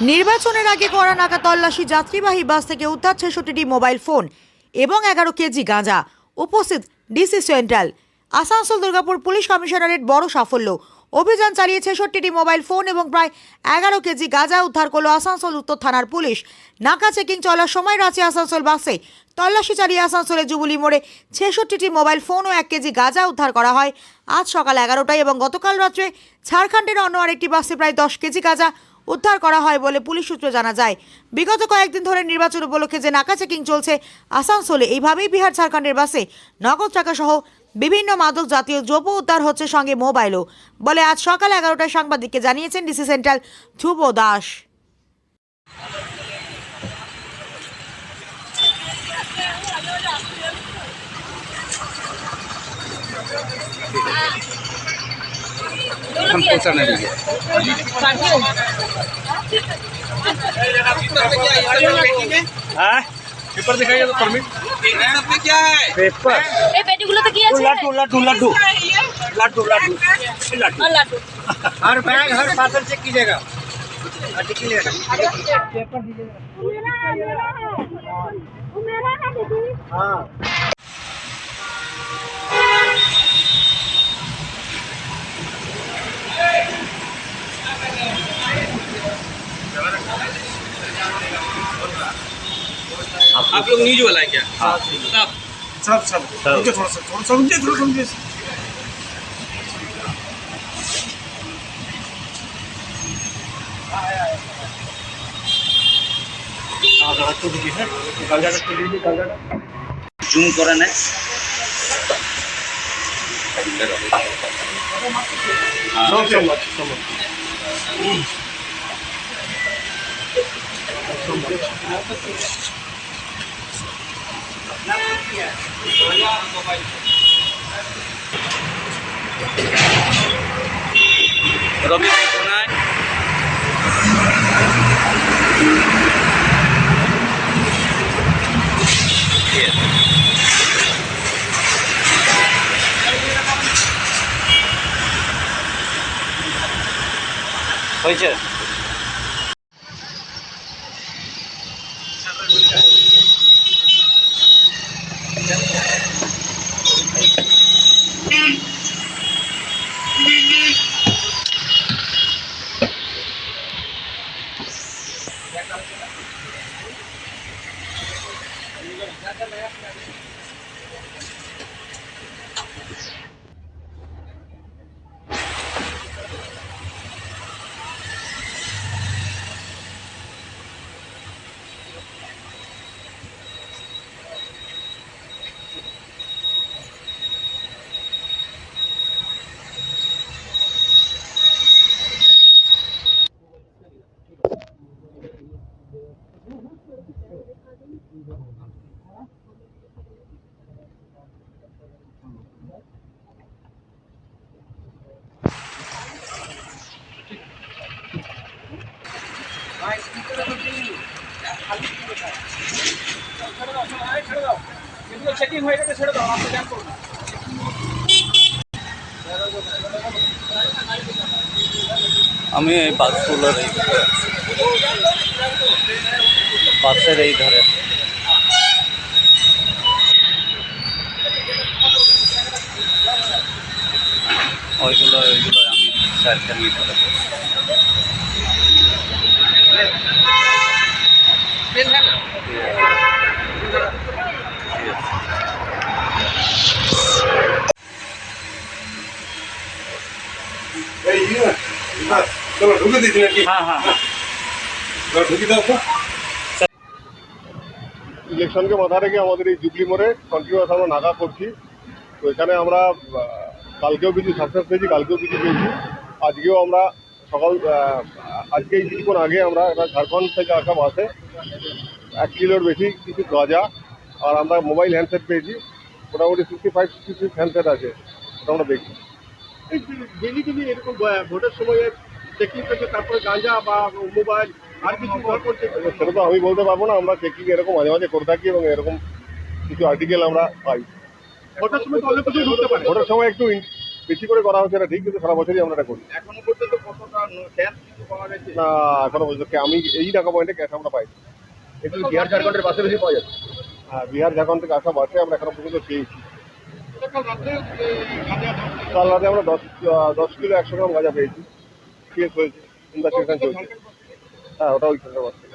নির্বাচনের আগে কড়া নাকা তল্লাশি, যাত্রীবাহী বাস থেকে উদ্ধার ৬৬টি মোবাইল ফোন এবং ১১ কেজি গাঁজা। উপস্থিত DC central. Asansol Durgapur police commissionerate বড় সাফল্য। অভিযান চালিয়ে ৬৬টি মোবাইল ফোন এবং প্রায় ১১ কেজি গাঁজা উদ্ধার করল আসানসোল উত্তর থানার পুলিশ। নাকা চেকিং চলার সময় রাঁচি আসানসোল বাসে তল্লাশি চালিয়ে আসানসোলের জুবলি মোড়ে ৬৬টি মোবাইল ফোন ও ১ কেজি গাঁজা উদ্ধার করা হয় আজ সকাল ১১টায় এবং গতকাল রাত্রে ঝাড়খণ্ডের অন্য আরেকটি বাসে প্রায় ১০ কেজি গাঁজা উদ্ধার করা হয় বলে পুলিশ সূত্রে জানা যায়। বিগত কয়েকদিন ধরে নির্বাচন উপলক্ষে যে নাকা চেকিং চলছে আসানসোলে, এইভাবেই বিহার ঝাড়খণ্ডের বাসে নগদ টাকা সহ বিভিন্ন মাদক জাতীয় দ্রব্য উদ্ধার হচ্ছে, সঙ্গে মোবাইলও, বলে আজ সকাল ১১টায় সাংবাদিককে জানিয়েছেন ডিসি সেন্ট্রাল ধ্রুব দাস। हम पहुंचाने लगे। पेपर दिखाइए तो परमिट। पे क्या है? पेपर। ए पेटीगुलो तो किया है। लड्डू लड्डू लड्डू लड्डू लड्डू लड्डू लड्डू। हर बैग हर पार्सल चेक कीजिएगा। पेपर दीजिएगा। मेरा है दीदी। हाँ। आप लोग न्यूज वाला है क्या? हाँ। सब मुझे थोड़ा समझे। জুম করে নেয়। রবি কোনায় হয়েছে। চেকিং হয়ে গেছে, ছেড়ে দাও, আপনি জ্যাম করুন। আমি এই বাসগুলোর এই বাসের এই ধারে ওইগুলো আমি স্যারকে নিয়ে করে চলো ঢুকে দিচ্ছি নাকি? হ্যাঁ হ্যাঁ ঢুকে দাও তো। ইলেকশনকে মাথায় রেখে আমাদের এই জুবলি মোড়ে কন্টিনিউয়াস আমরা নাকা করছি। তো এখানে আমরা কালকেও কিছু সাকসেস পেয়েছি, কালকেও কিছু পেয়েছি, আজকেও আমরা আজকে কিছুক্ষণ আগে আমরা একটা ঝাড়খণ্ড থেকে আসা বাসে 1 কিলোর বেশি কিছু গাঁজা আর আমরা মোবাইল হ্যান্ডসেট পেয়েছি, মোটামুটি 55-66 হ্যান্ডসেট আছে, ওটা আমরা দেখছি। ডেলি এরকম ভোটের সময় চেকিং করছে, তারপরে গাঁজা বা মোবাইল আর কিছু ব্যবহার করছে, সেটা তো আমি বলতে পারবো না। আমরা চেকিং এরকম মাঝে মাঝে করে থাকি এবং এরকম কিছু আর্টিকেল আমরা পাই। ভোটের সময় তো অনেক কিছু ঢুকতে পারে। ভোটের সময় একটু বেশি করে করা হচ্ছে এটা ঠিক, কিন্তু সারা বছরই আমরা এটা করি। এখনো পর্যন্ত কতটা ক্যাশ পাওয়া গেছে? না এখনো পর্যন্ত আমি এই নাকা পয়েন্টে ক্যাশ আমরা পাই। একটু বিহার ঝাড়খণ্ডের বাসে বেশি পাওয়া যাচ্ছে। হ্যাঁ, বিহার ঝাড়খণ্ড থেকে আসা বাসে আমরা এখনো পর্যন্ত পেয়েছি। কাল রাত্রে গাঁজা কাল রাতে আমরা 10 কিলো 100 গ্রাম গাঁজা পেয়েছি, কেস হয়েছে, ইনভেস্টিগেশন চলছে। হ্যাঁ, ওটা ওইখানকার বাস থেকে।